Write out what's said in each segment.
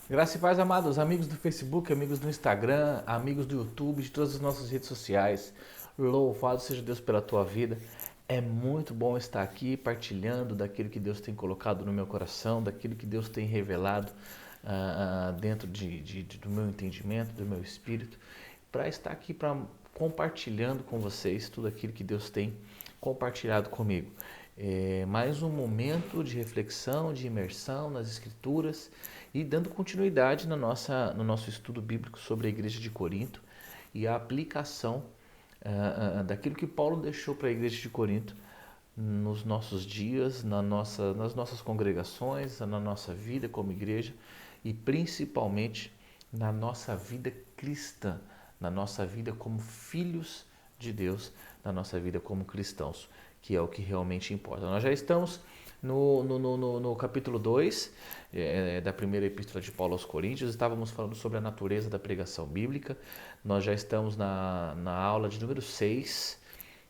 Graça e paz, amados, amigos do Facebook, amigos do Instagram, amigos do YouTube, de todas as nossas redes sociais. Louvado seja Deus pela tua vida. É muito bom estar aqui partilhando daquilo que Deus tem colocado no meu coração, daquilo que Deus tem revelado dentro do meu entendimento, do meu espírito, para estar aqui compartilhando com vocês tudo aquilo que Deus tem compartilhado comigo. É mais um momento de reflexão, de imersão nas Escrituras e dando continuidade no nosso estudo bíblico sobre a igreja de Corinto e a aplicação daquilo que Paulo deixou para a igreja de Corinto nos nossos dias, nas nossas congregações, na nossa vida como igreja e principalmente na nossa vida cristã, na nossa vida como filhos de Deus, na nossa vida como cristãos, que é o que realmente importa. Nós já estamos no capítulo 2 da primeira epístola de Paulo aos Coríntios, estávamos falando sobre a natureza da pregação bíblica, nós já estamos na aula de número 6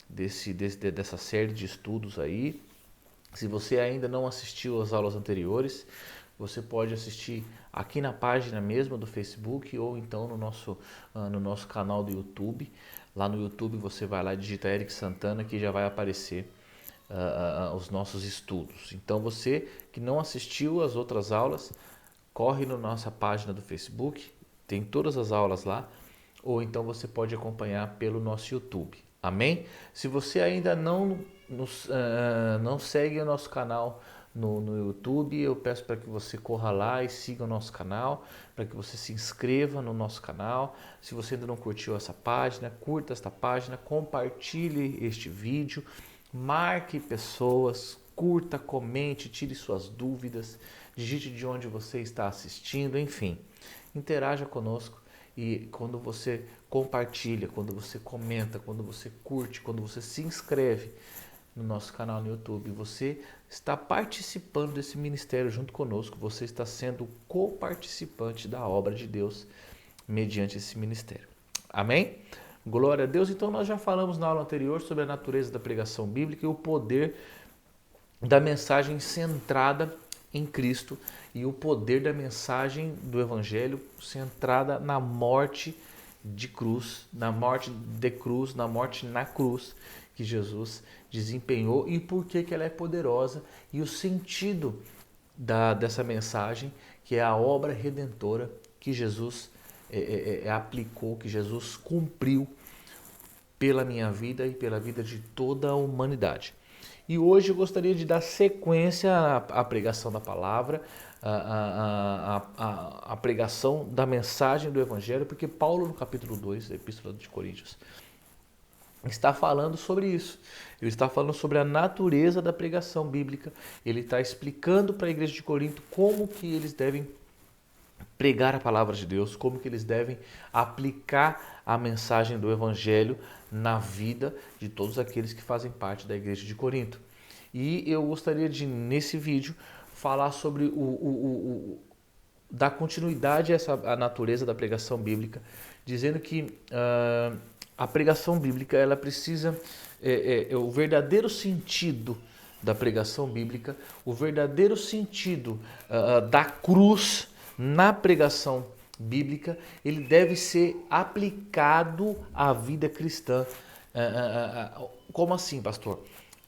dessa série de estudos aí. Se você ainda não assistiu às aulas anteriores, você pode assistir aqui na página mesmo do Facebook ou então no nosso canal do YouTube. Lá no YouTube você vai lá e digita Eric Santana que já vai aparecer os nossos estudos. Então você que não assistiu às outras aulas, corre na nossa página do Facebook, tem todas as aulas lá, ou então você pode acompanhar pelo nosso YouTube. Amém? Se você ainda não segue o nosso canal no YouTube, eu peço para que você corra lá e siga o nosso canal, para que você se inscreva no nosso canal. Se você ainda não curtiu essa página, curta esta página, compartilhe este vídeo, marque pessoas, curta, comente, tire suas dúvidas, digite de onde você está assistindo, enfim, interaja conosco. E quando você compartilha, quando você comenta, quando você curte, quando você se inscreve no nosso canal no YouTube, você está participando desse ministério junto conosco, você está sendo coparticipante da obra de Deus mediante esse ministério. Amém? Glória a Deus. Então nós já falamos na aula anterior sobre a natureza da pregação bíblica e o poder da mensagem centrada em Cristo e o poder da mensagem do Evangelho centrada na morte de cruz, na morte de cruz, na morte na cruz que Jesus desempenhou e por que ela é poderosa e o sentido dessa mensagem que é a obra redentora que Jesus aplicou, que Jesus cumpriu pela minha vida e pela vida de toda a humanidade. E hoje eu gostaria de dar sequência à pregação da palavra, à pregação da mensagem do Evangelho, porque Paulo, no capítulo 2 da Epístola de Coríntios, está falando sobre isso. Ele está falando sobre a natureza da pregação bíblica. Ele está explicando para a igreja de Corinto como que eles devem pregar a palavra de Deus, como que eles devem aplicar a mensagem do Evangelho na vida de todos aqueles que fazem parte da igreja de Corinto. E eu gostaria de, nesse vídeo, falar sobre dar continuidade a natureza da pregação bíblica, dizendo que a pregação bíblica ela precisa, o verdadeiro sentido da pregação bíblica, o verdadeiro sentido da cruz na pregação bíblica, ele deve ser aplicado à vida cristã. Como assim, pastor?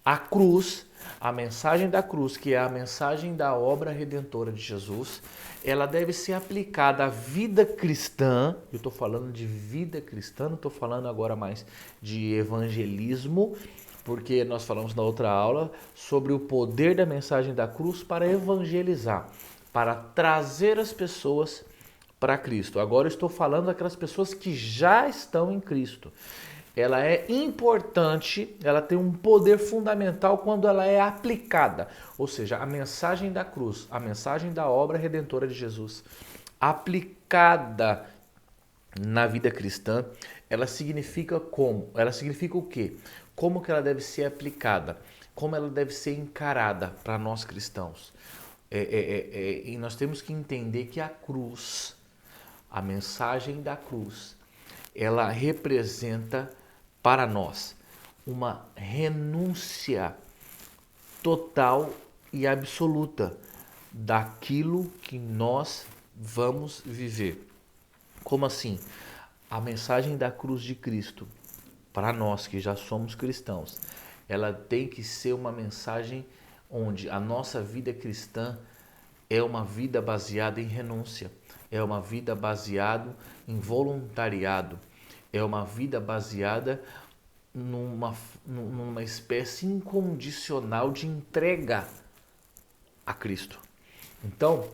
A cruz, a mensagem da cruz, que é a mensagem da obra redentora de Jesus, ela deve ser aplicada à vida cristã. Eu estou falando de vida cristã, não estou falando agora mais de evangelismo, porque nós falamos na outra aula sobre o poder da mensagem da cruz para evangelizar, para trazer as pessoas para Cristo. Agora eu estou falando daquelas pessoas que já estão em Cristo. Ela é importante, ela tem um poder fundamental quando ela é aplicada. Ou seja, a mensagem da cruz, a mensagem da obra redentora de Jesus, aplicada na vida cristã, ela significa como? Ela significa o quê? Como que ela deve ser aplicada? Como ela deve ser encarada para nós cristãos? E nós temos que entender que a cruz, a mensagem da cruz, ela representa para nós uma renúncia total e absoluta daquilo que nós vamos viver. Como assim? A mensagem da cruz de Cristo, para nós que já somos cristãos, ela tem que ser uma mensagem onde a nossa vida cristã é uma vida baseada em renúncia, é uma vida baseada em voluntariado, é uma vida baseada numa espécie incondicional de entrega a Cristo. Então,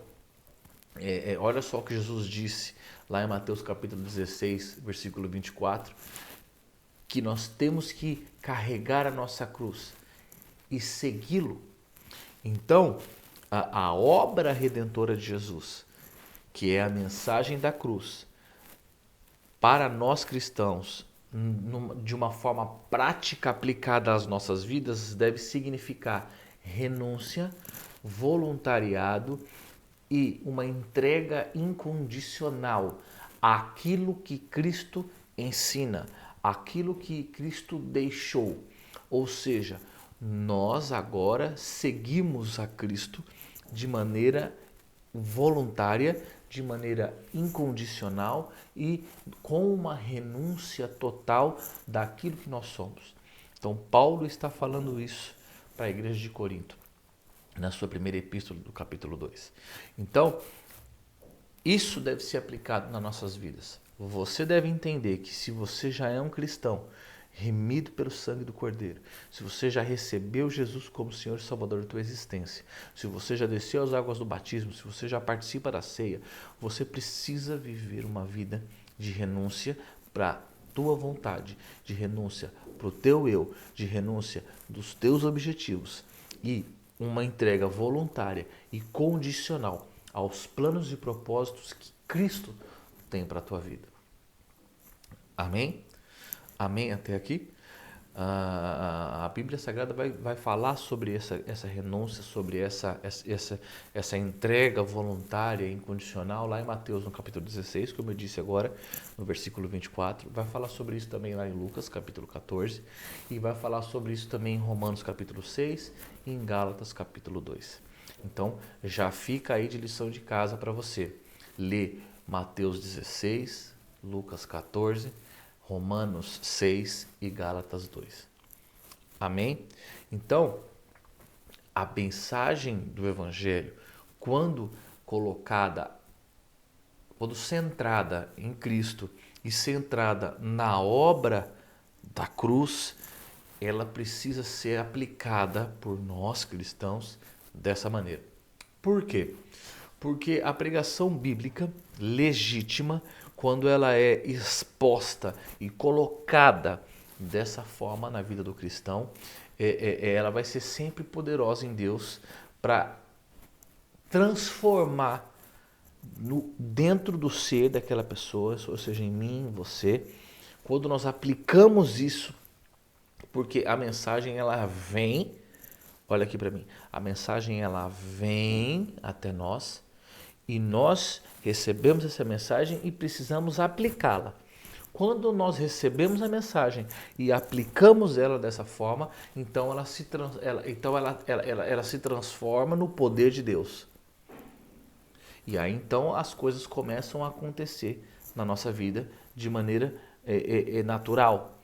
olha só o que Jesus disse lá em Mateus capítulo 16, versículo 24, que nós temos que carregar a nossa cruz e segui-lo. Então, a obra redentora de Jesus, que é a mensagem da cruz, para nós cristãos, de uma forma prática aplicada às nossas vidas, deve significar renúncia, voluntariado e uma entrega incondicional àquilo que Cristo ensina, àquilo que Cristo deixou. Ou seja, nós agora seguimos a Cristo de maneira voluntária, de maneira incondicional e com uma renúncia total daquilo que nós somos. Então, Paulo está falando isso para a igreja de Corinto, na sua primeira epístola do capítulo 2. Então, isso deve ser aplicado nas nossas vidas. Você deve entender que se você já é um cristão, remido pelo sangue do Cordeiro, se você já recebeu Jesus como Senhor e Salvador da tua existência, se você já desceu as águas do batismo, se você já participa da ceia, você precisa viver uma vida de renúncia para a tua vontade, de renúncia para o teu eu, de renúncia dos teus objetivos e uma entrega voluntária e condicional aos planos e propósitos que Cristo tem para a tua vida. Amém? Amém até aqui? A Bíblia Sagrada vai falar sobre essa renúncia, sobre essa entrega voluntária e incondicional lá em Mateus, no capítulo 16, como eu disse agora, no versículo 24. Vai falar sobre isso também lá em Lucas, capítulo 14. E vai falar sobre isso também em Romanos, capítulo 6 e em Gálatas, capítulo 2. Então, já fica aí de lição de casa para você. Lê Mateus 16, Lucas 14, Romanos 6 e Gálatas 2. Amém? Então, a mensagem do Evangelho, quando centrada em Cristo e centrada na obra da cruz, ela precisa ser aplicada por nós cristãos dessa maneira. Por quê? Porque a pregação bíblica legítima, quando ela é exposta e colocada dessa forma na vida do cristão, ela vai ser sempre poderosa em Deus para transformar dentro do ser daquela pessoa, ou seja, em mim, em você, quando nós aplicamos isso, porque a mensagem ela vem, olha aqui para mim, a mensagem ela vem até nós e nós recebemos essa mensagem e precisamos aplicá-la. Quando nós recebemos a mensagem e aplicamos ela dessa forma, então ela se transforma no poder de Deus. E aí então as coisas começam a acontecer na nossa vida de maneira natural.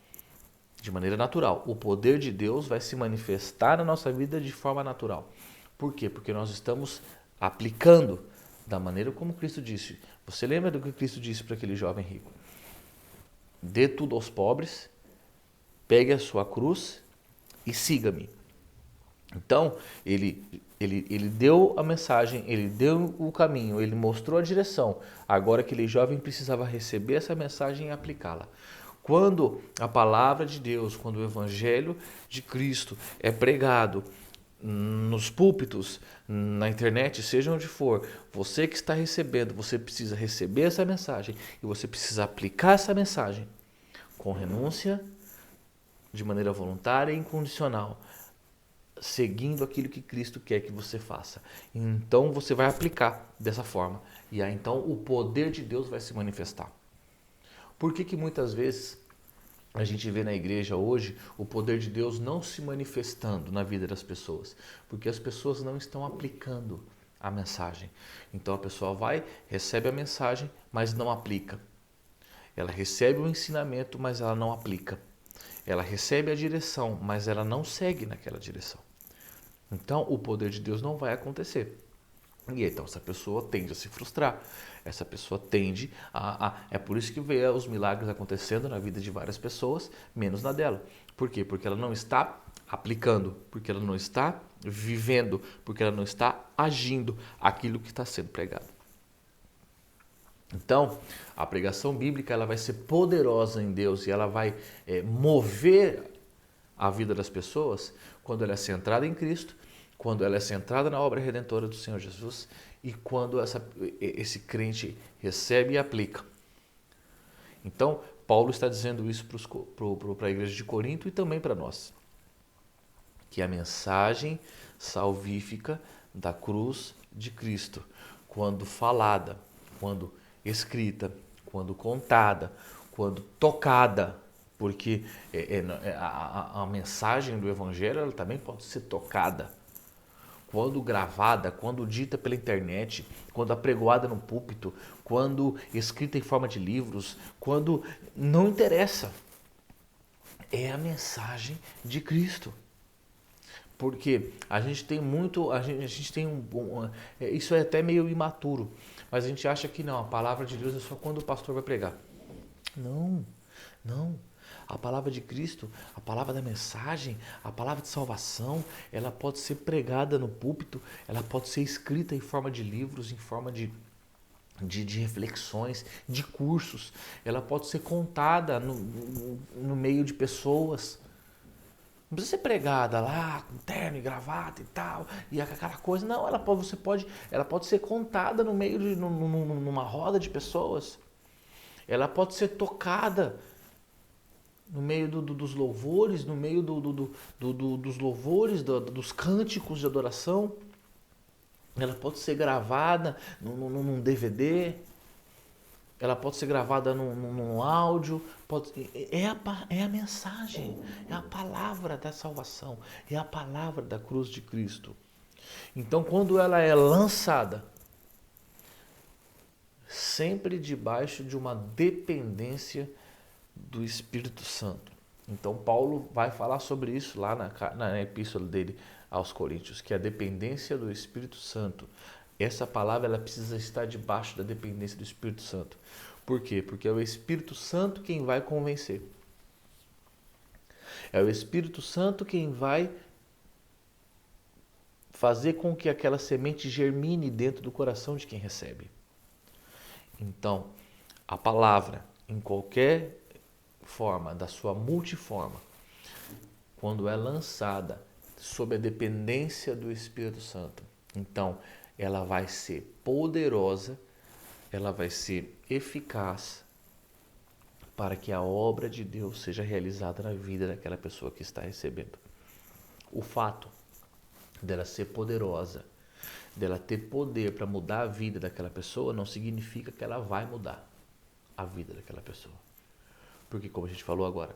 De maneira natural. O poder de Deus vai se manifestar na nossa vida de forma natural. Por quê? Porque nós estamos aplicando da maneira como Cristo disse. Você lembra do que Cristo disse para aquele jovem rico? Dê tudo aos pobres, pegue a sua cruz e siga-me. Então, ele deu a mensagem, ele deu o caminho, ele mostrou a direção. Agora aquele jovem precisava receber essa mensagem e aplicá-la. Quando a palavra de Deus, quando o evangelho de Cristo é pregado nos púlpitos, na internet, seja onde for, você que está recebendo, você precisa receber essa mensagem e você precisa aplicar essa mensagem com renúncia, de maneira voluntária e incondicional, seguindo aquilo que Cristo quer que você faça. Então você vai aplicar dessa forma e aí então o poder de Deus vai se manifestar. Por que muitas vezes a gente vê na igreja hoje o poder de Deus não se manifestando na vida das pessoas? Porque as pessoas não estão aplicando a mensagem. Então a pessoa vai, recebe a mensagem, mas não aplica. Ela recebe o ensinamento, mas ela não aplica. Ela recebe a direção, mas ela não segue naquela direção. Então o poder de Deus não vai acontecer. E então essa pessoa tende a se frustrar. Essa pessoa tende É por isso que vê os milagres acontecendo na vida de várias pessoas, menos na dela. Por quê? Porque ela não está aplicando, porque ela não está vivendo, porque ela não está agindo aquilo que está sendo pregado. Então, a pregação bíblica ela vai ser poderosa em Deus e ela vai mover a vida das pessoas quando ela é centrada em Cristo, quando ela é centrada na obra redentora do Senhor Jesus e quando esse crente recebe e aplica. Então, Paulo está dizendo isso para a igreja de Corinto e também para nós, que a mensagem salvífica da cruz de Cristo, quando falada, quando escrita, quando contada, quando tocada, porque a mensagem do Evangelho ela também pode ser tocada. Quando gravada, quando dita pela internet, quando apregoada no púlpito, quando escrita em forma de livros, quando não interessa. É a mensagem de Cristo. Porque a gente tem muito, a gente tem isso é até meio imaturo, mas a gente acha que não, a palavra de Deus é só quando o pastor vai pregar. Não, não. A palavra de Cristo, a palavra da mensagem, a palavra de salvação, ela pode ser pregada no púlpito, ela pode ser escrita em forma de livros, em forma de reflexões, de cursos, ela pode ser contada no meio de pessoas. Não precisa ser pregada lá, com terno e gravata e tal, e aquela coisa. Não, ela pode ser contada no meio de numa roda de pessoas. Ela pode ser tocada no meio dos louvores, no meio dos louvores, dos cânticos de adoração. Ela pode ser gravada num DVD, ela pode ser gravada num áudio. É a mensagem, é a palavra da salvação, é a palavra da cruz de Cristo. Então, quando ela é lançada, sempre debaixo de uma dependência do Espírito Santo. Então Paulo vai falar sobre isso lá na epístola dele aos Coríntios, que a dependência do Espírito Santo, essa palavra ela precisa estar debaixo da dependência do Espírito Santo. Por quê? Porque é o Espírito Santo quem vai convencer. É o Espírito Santo quem vai fazer com que aquela semente germine dentro do coração de quem recebe. Então, a palavra, em qualquer forma, da sua multiforma, quando é lançada sob a dependência do Espírito Santo, então ela vai ser poderosa, ela vai ser eficaz para que a obra de Deus seja realizada na vida daquela pessoa que está recebendo. O fato dela ser poderosa, dela ter poder para mudar a vida daquela pessoa, não significa que ela vai mudar a vida daquela pessoa. Porque, como a gente falou agora,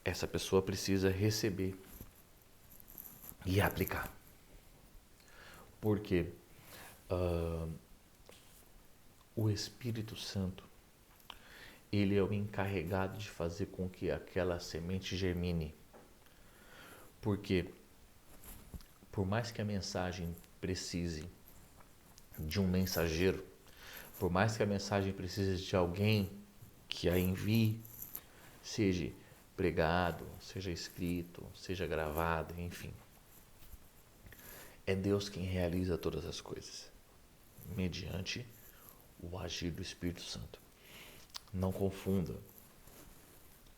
essa pessoa precisa receber e aplicar. Porque o Espírito Santo, ele é o encarregado de fazer com que aquela semente germine. Porque, por mais que a mensagem precise de um mensageiro, por mais que a mensagem precise de alguém que a envie, seja pregado, seja escrito, seja gravado, enfim. É Deus quem realiza todas as coisas, mediante o agir do Espírito Santo. Não confunda.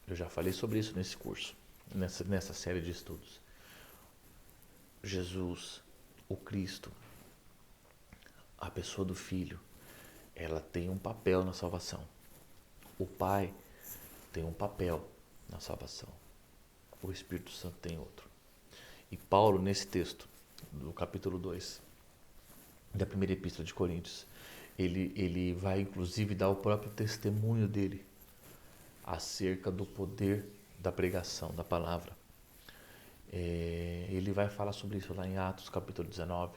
Eu já falei sobre isso nesse curso, nessa série de estudos. Jesus, o Cristo, a pessoa do Filho, ela tem um papel na salvação. O Pai tem um papel na salvação. O Espírito Santo tem outro. E Paulo, nesse texto, do capítulo 2, da primeira epístola de Coríntios, ele vai inclusive dar o próprio testemunho dele acerca do poder da pregação, da palavra. Ele vai falar sobre isso lá em Atos capítulo 19.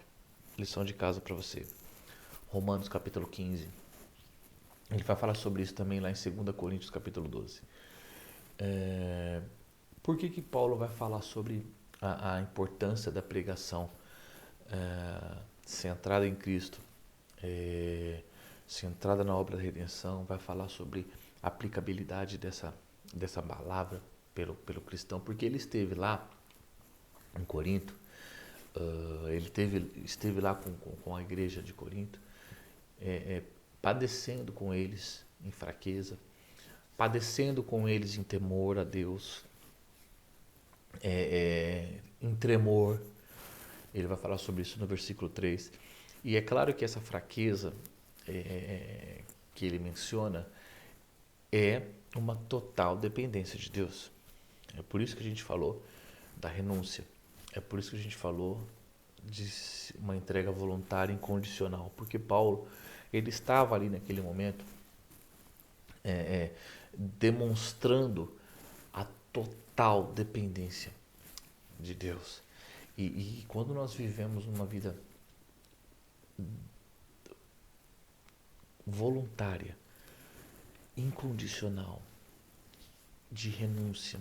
lição de casa para você. Romanos capítulo 15. Ele vai falar sobre isso também lá em 2 Coríntios capítulo 12. Por que Paulo vai falar sobre a importância da pregação centrada em Cristo, centrada na obra da redenção? Vai falar sobre a aplicabilidade dessa palavra pelo cristão, porque ele esteve lá em Corinto, ele esteve lá com a igreja de Corinto, padecendo com eles em fraqueza, padecendo com eles em temor a Deus, em tremor. Ele vai falar sobre isso no versículo 3. E é claro que essa fraqueza que ele menciona é uma total dependência de Deus. É por isso que a gente falou da renúncia. É por isso que a gente falou de uma entrega voluntária incondicional. Porque Paulo, ele estava ali naquele momento demonstrando a total dependência de Deus. E quando nós vivemos uma vida voluntária, incondicional, de renúncia,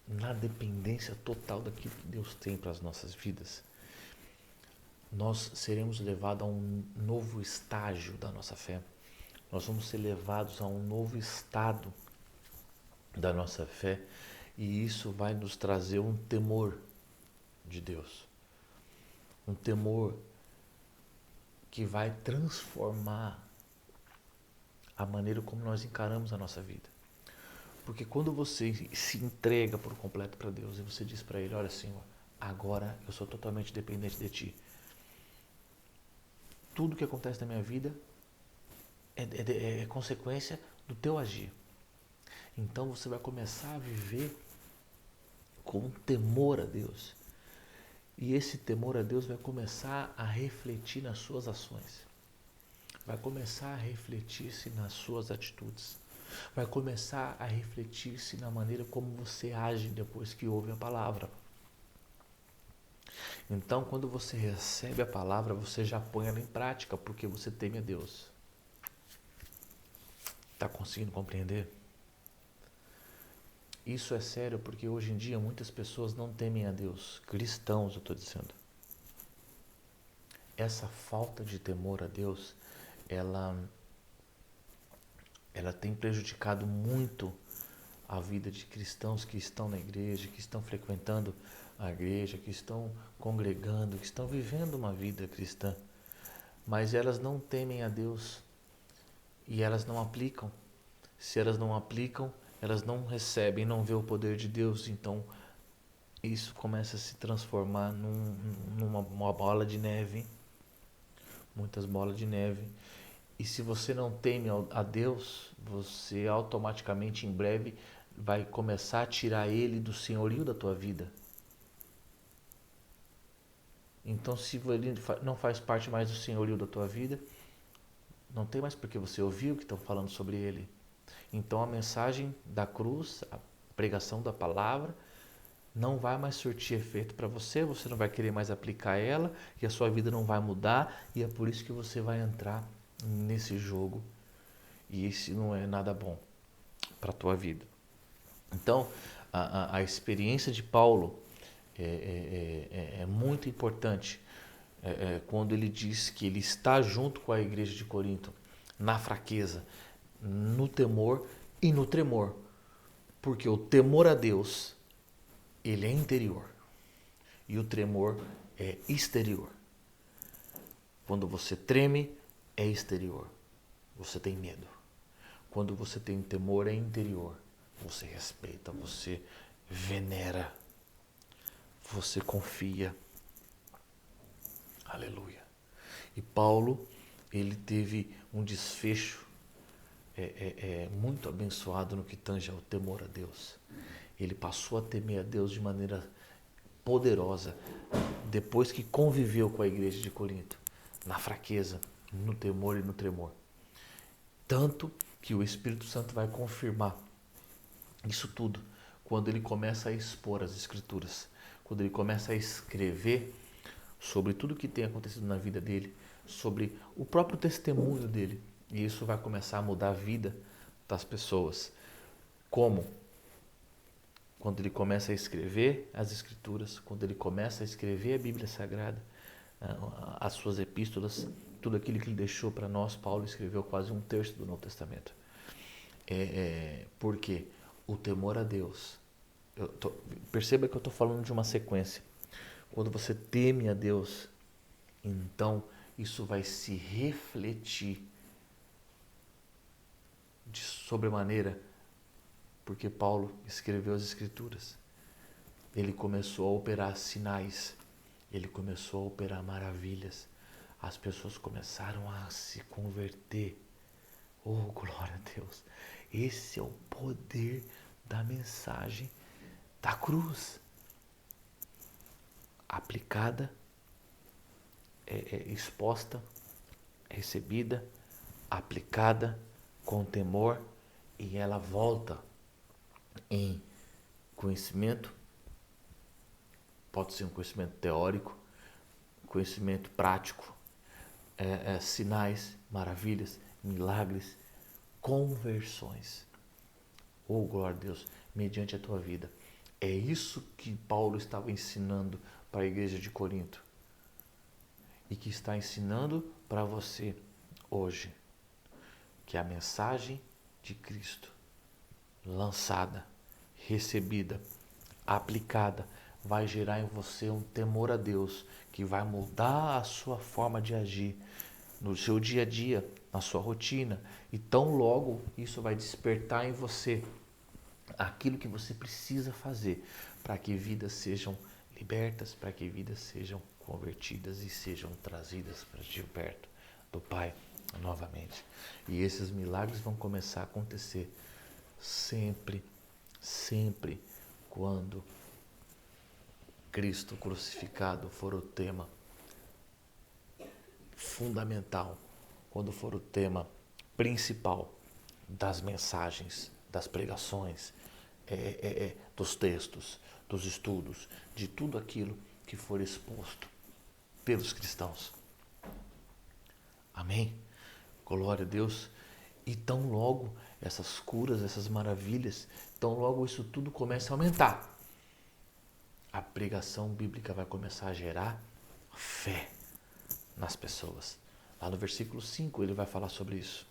na dependência total daquilo que Deus tem para as nossas vidas, nós seremos levados a um novo estágio da nossa fé. Nós vamos ser levados a um novo estado da nossa fé, e isso vai nos trazer um temor de Deus. Um temor que vai transformar a maneira como nós encaramos a nossa vida. Porque quando você se entrega por completo para Deus e você diz para Ele: olha, Senhor, agora eu sou totalmente dependente de Ti. Tudo que acontece na minha vida é consequência do Teu agir. Então você vai começar a viver com temor a Deus. E esse temor a Deus vai começar a refletir nas suas ações. Vai começar a refletir-se nas suas atitudes. Vai começar a refletir-se na maneira como você age depois que ouve a palavra. Então, quando você recebe a palavra, você já põe ela em prática, porque você teme a Deus. Está conseguindo compreender? Isso é sério porque hoje em dia muitas pessoas não temem a Deus. Cristãos, eu estou dizendo. Essa falta de temor a Deus, ela tem prejudicado muito a vida de cristãos que estão na igreja, que estão frequentando a igreja, que estão congregando, que estão vivendo uma vida cristã. Mas elas não temem a Deus e elas não aplicam. Se elas não aplicam, elas não recebem, não vê o poder de Deus. Então isso começa a se transformar numa bola de neve, muitas bolas de neve. E se você não teme a Deus, você automaticamente em breve vai começar a tirar Ele do senhorio da tua vida. Então, se Ele não faz parte mais do senhorio da tua vida, não tem mais porque você ouviu que estão falando sobre Ele. Então a mensagem da cruz, a pregação da palavra, não vai mais surtir efeito para você, você não vai querer mais aplicar ela e a sua vida não vai mudar, e é por isso que você vai entrar nesse jogo, e isso não é nada bom para a tua vida. Então a experiência de Paulo é muito importante quando ele diz que ele está junto com a igreja de Corinto na fraqueza, no temor e no tremor, porque o temor a Deus, ele é interior e o tremor é exterior. Quando você treme, é exterior, você tem medo. Quando você tem temor, é interior, você respeita, você venera, você confia. Aleluia. E Paulo, ele teve um desfecho muito abençoado no que tange ao temor a Deus. Ele passou a temer a Deus de maneira poderosa depois que conviveu com a igreja de Corinto, na fraqueza, no temor e no tremor. Tanto que o Espírito Santo vai confirmar isso tudo quando ele começa a expor as Escrituras, quando ele começa a escrever sobre tudo que tem acontecido na vida dele, sobre o próprio testemunho dele. E isso vai começar a mudar a vida das pessoas. Como? Quando ele começa a escrever as Escrituras, quando ele começa a escrever a Bíblia Sagrada, as suas epístolas, tudo aquilo que ele deixou para nós, Paulo escreveu quase um terço do Novo Testamento. Porque o temor a Deus, perceba que eu estou falando de uma sequência. Quando você teme a Deus, então isso vai se refletir de sobremaneira, porque Paulo escreveu as Escrituras. Ele começou a operar sinais, ele começou a operar maravilhas. As pessoas começaram a se converter. Oh, glória a Deus! Esse é o poder da mensagem da cruz. Aplicada, exposta, recebida, aplicada com temor, e ela volta em conhecimento. Pode ser um conhecimento teórico, conhecimento prático, sinais, maravilhas, milagres, conversões. Oh, glória a Deus, mediante a tua vida. É isso que Paulo estava ensinando para a igreja de Corinto e que está ensinando para você hoje, que a mensagem de Cristo, lançada, recebida, aplicada, vai gerar em você um temor a Deus, que vai mudar a sua forma de agir no seu dia a dia, na sua rotina. E tão logo isso vai despertar em você aquilo que você precisa fazer para que vidas sejam libertas, para que vidas sejam convertidas e sejam trazidas para de perto do Pai novamente. E esses milagres vão começar a acontecer sempre, sempre quando Cristo crucificado for o tema fundamental, quando for o tema principal das mensagens, das pregações, dos textos, dos estudos, de tudo aquilo que for exposto pelos cristãos. Amém? Glória a Deus. E tão logo essas curas, essas maravilhas, tão logo isso tudo começa a aumentar, a pregação bíblica vai começar a gerar fé nas pessoas. Lá no versículo 5 ele vai falar sobre isso.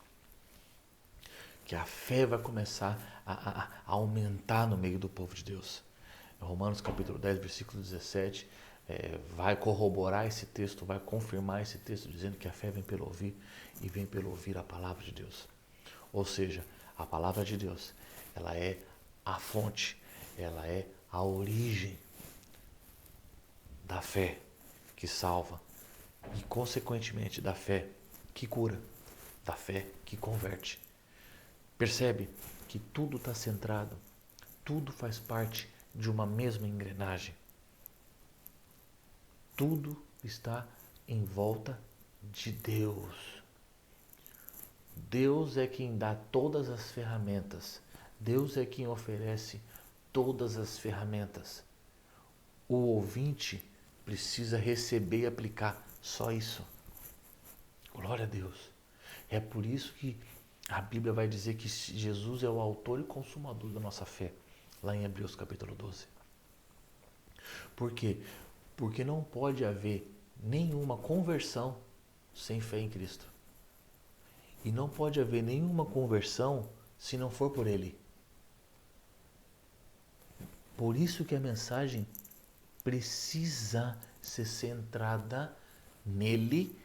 Que a fé vai começar a aumentar no meio do povo de Deus. Em Romanos capítulo 10, versículo 17, vai corroborar esse texto, vai confirmar esse texto, dizendo que a fé vem pelo ouvir e vem pelo ouvir a palavra de Deus. Ou seja, a palavra de Deus, ela é a fonte, ela é a origem da fé que salva e, consequentemente, da fé que cura, da fé que converte. Percebe que tudo está centrado, tudo faz parte de uma mesma engrenagem. Tudo está em volta de Deus. Deus é quem dá todas as ferramentas. Deus é quem oferece todas as ferramentas. O ouvinte precisa receber e aplicar só isso. Glória a Deus. É por isso que a Bíblia vai dizer que Jesus é o autor e consumador da nossa fé, lá em Hebreus capítulo 12. Por quê? Porque não pode haver nenhuma conversão sem fé em Cristo. E não pode haver nenhuma conversão se não for por Ele. Por isso que a mensagem precisa ser centrada nele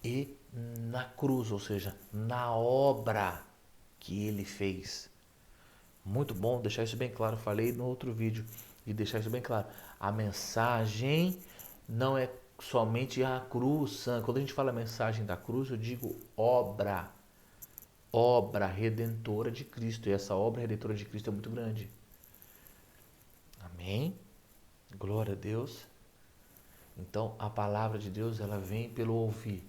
e na cruz, ou seja, na obra que ele fez. Muito bom deixar isso bem claro, falei no outro vídeo e deixar isso bem claro. A mensagem não é somente a cruz. Quando a gente fala mensagem da cruz, eu digo obra redentora de Cristo. E essa obra redentora de Cristo é muito grande. Amém? Glória a Deus. Então, a palavra de Deus, ela vem pelo ouvir.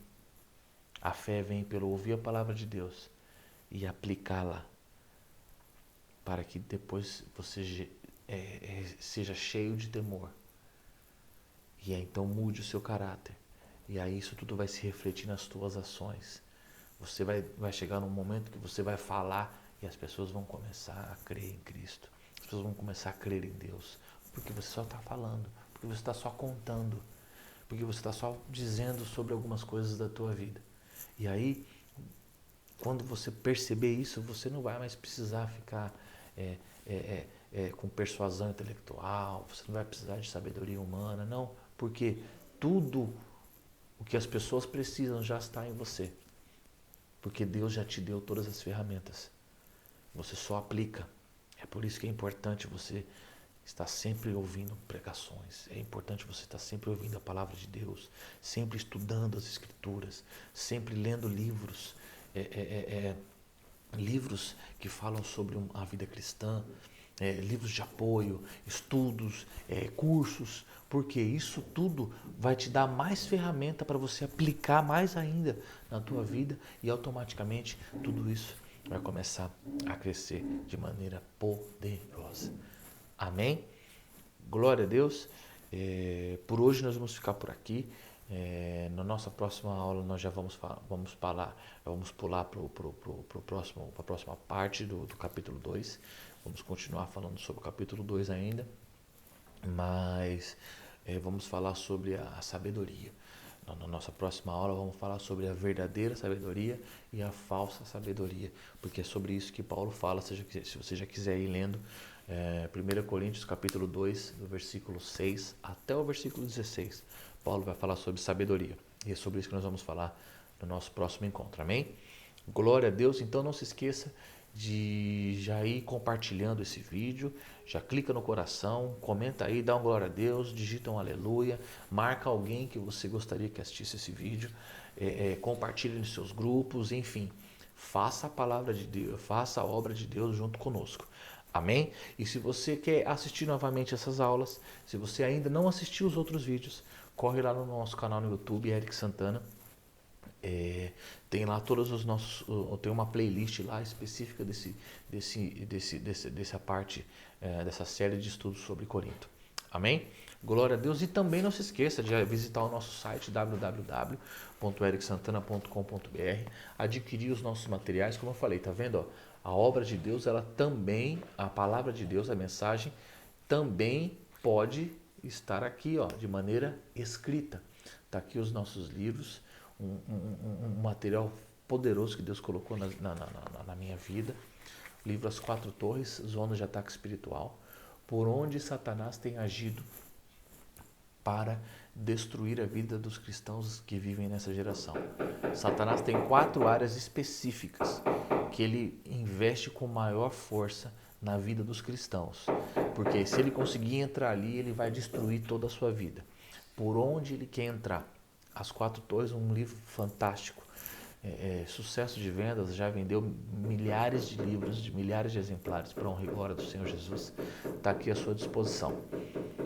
A fé vem pelo ouvir a palavra de Deus e aplicá-la, para que depois você seja cheio de temor. E aí, então mude o seu caráter. E aí isso tudo vai se refletir nas tuas ações. Você vai chegar num momento que você vai falar e as pessoas vão começar a crer em Cristo. As pessoas vão começar a crer em Deus. Porque você só está falando, porque você está só contando, porque você está só dizendo sobre algumas coisas da tua vida. E aí, quando você perceber isso, você não vai mais precisar ficar com persuasão intelectual, você não vai precisar de sabedoria humana, não. Porque tudo o que as pessoas precisam já está em você. Porque Deus já te deu todas as ferramentas. Você só aplica. É por isso que é importante você estar sempre ouvindo pregações. É importante você estar sempre ouvindo a palavra de Deus, sempre estudando as Escrituras, sempre lendo livros, livros que falam sobre a vida cristã, livros de apoio, estudos, cursos, porque isso tudo vai te dar mais ferramenta para você aplicar mais ainda na tua vida e automaticamente tudo isso vai começar a crescer de maneira poderosa. Amém? Glória a Deus. Por hoje nós vamos ficar por aqui. Na nossa próxima aula nós já vamos pular para a próxima parte do capítulo 2. Vamos continuar falando sobre o capítulo 2 ainda, mas vamos falar sobre a sabedoria. Na nossa próxima aula vamos falar sobre a verdadeira sabedoria e a falsa sabedoria, porque é sobre isso que Paulo fala, se você já quiser ir lendo 1 Coríntios capítulo 2, do versículo 6 até o versículo 16. Paulo vai falar sobre sabedoria, e é sobre isso que nós vamos falar no nosso próximo encontro, amém? Glória a Deus. Então não se esqueça de já ir compartilhando esse vídeo, já clica no coração, comenta aí, dá um glória a Deus, digita um aleluia, marca alguém que você gostaria que assistisse esse vídeo, compartilhe nos seus grupos, enfim, faça a palavra de Deus, faça a obra de Deus junto conosco. Amém? E se você quer assistir novamente essas aulas, se você ainda não assistiu os outros vídeos, corre lá no nosso canal no YouTube, Eric Santana. Tem lá todos os nossos, tem uma playlist lá específica dessa parte, dessa série de estudos sobre Corinto. Amém? Glória a Deus. E também não se esqueça de visitar o nosso site www.ericsantana.com.br, adquirir os nossos materiais, como eu falei, tá vendo? Ó, a obra de Deus, ela também, a palavra de Deus, a mensagem, também pode estar aqui, ó, de maneira escrita. Tá aqui os nossos livros, um material poderoso que Deus colocou na minha vida. Livro As Quatro Torres, Zonas de Ataque Espiritual, por onde Satanás tem agido para destruir a vida dos cristãos que vivem nessa geração. Satanás tem 4 áreas específicas que ele investe com maior força na vida dos cristãos, porque se ele conseguir entrar ali, ele vai destruir toda a sua vida. Por onde ele quer entrar? As Quatro Torres, um livro fantástico, sucesso de vendas, já vendeu milhares de livros, de milhares de exemplares, para honra e glória do Senhor Jesus, está aqui à sua disposição.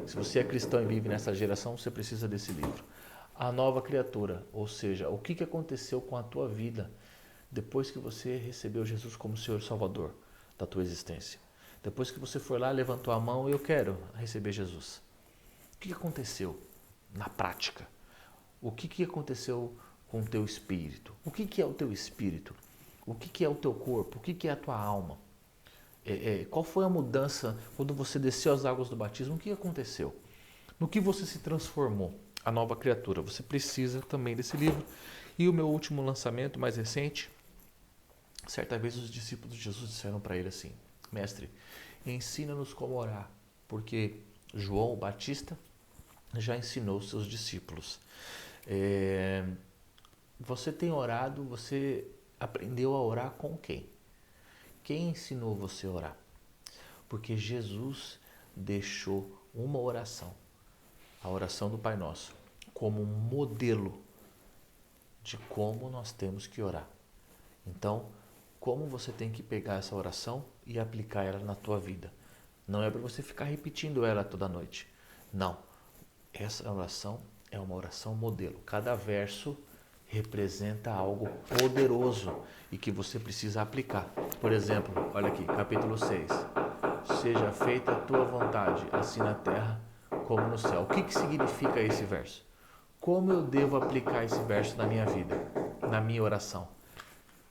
Se você é cristão e vive nessa geração, você precisa desse livro. A Nova Criatura, ou seja, o que aconteceu com a tua vida depois que você recebeu Jesus como Senhor e Salvador da tua existência. Depois que você foi lá, levantou a mão, eu quero receber Jesus. O que aconteceu na prática? O que aconteceu com o teu espírito? O que é o teu espírito? O que é o teu corpo? O que é a tua alma? Qual foi a mudança quando você desceu as águas do batismo? O que aconteceu? No que você se transformou? A nova criatura. Você precisa também desse livro. E o meu último lançamento, mais recente, certa vez os discípulos de Jesus disseram para ele assim: Mestre, ensina-nos como orar, porque João o Batista já ensinou os seus discípulos. Você tem orado, você aprendeu a orar com quem? Quem ensinou você a orar? Porque Jesus deixou uma oração, a oração do Pai Nosso, como um modelo de como nós temos que orar. Então, como você tem que pegar essa oração e aplicar ela na tua vida? Não é para você ficar repetindo ela toda noite. Não. Essa oração é uma oração modelo. Cada verso representa algo poderoso e que você precisa aplicar. Por exemplo, olha aqui, capítulo 6. Seja feita a tua vontade, assim na terra como no céu. O que significa esse verso? Como eu devo aplicar esse verso na minha vida, na minha oração?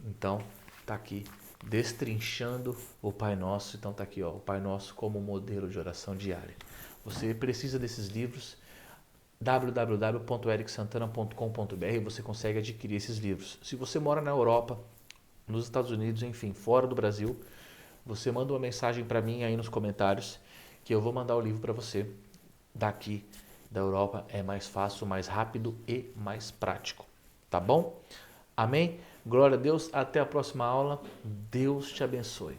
Então, está aqui, destrinchando o Pai Nosso. Então está aqui, ó, o Pai Nosso como modelo de oração diária. Você precisa desses livros, www.ericsantana.com.br, você consegue adquirir esses livros. Se você mora na Europa, nos Estados Unidos, enfim, fora do Brasil, você manda uma mensagem para mim aí nos comentários que eu vou mandar o livro para você. Daqui da Europa é mais fácil, mais rápido e mais prático. Tá bom? Amém? Glória a Deus. Até a próxima aula. Deus te abençoe.